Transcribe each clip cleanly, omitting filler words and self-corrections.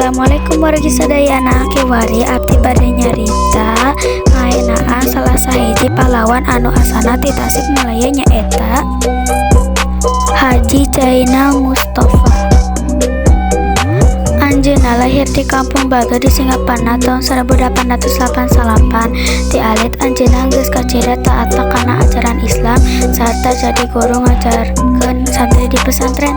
Assalamualaikum warahmatullahi sadayana kiwari abdi bade nyarita ngaenaan salah sahiji pahlawan anu asana ti Tasikmalaya nyaeta Haji Zainal Mustofa. Anjeunna lahir di Kampung Baga di Singaparna tahun 1888. Ti alit anjeunna geus kacida taat kana ajaran Islam sarta jadi guru ngajarkeun santri di pesantren.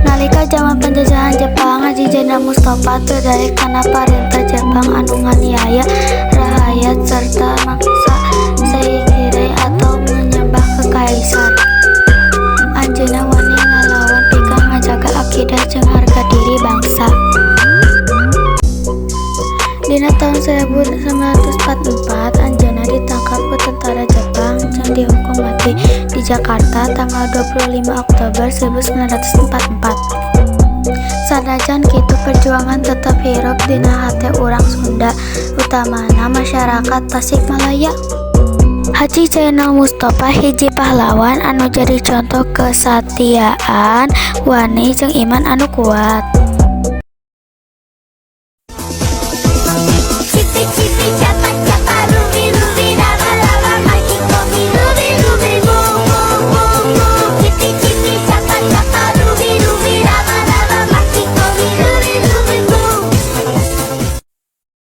Nalika zaman penjajahan Jepang, Haji Zainal Mustofa teu daek kana parentah Jepang anu nganiaya rakyat serta maksa seikirai atau menyembah ke kaisar. Anjeunna wani ngalawan pika ngajaga akidah jeung harga diri bangsa. Dina tahun 1944, anjeunna ditangkap ku tentara Jepang jeung dihukum mati di Jakarta tanggal 25 Oktober 1944. Sanajan kitu perjuangan tetep hirup dina hate urang Sunda, utamana masyarakat Tasikmalaya. Haji Zainal Mustofa hiji pahlawan anu jadi contoh kesatiaan, wani jeung iman anu kuat.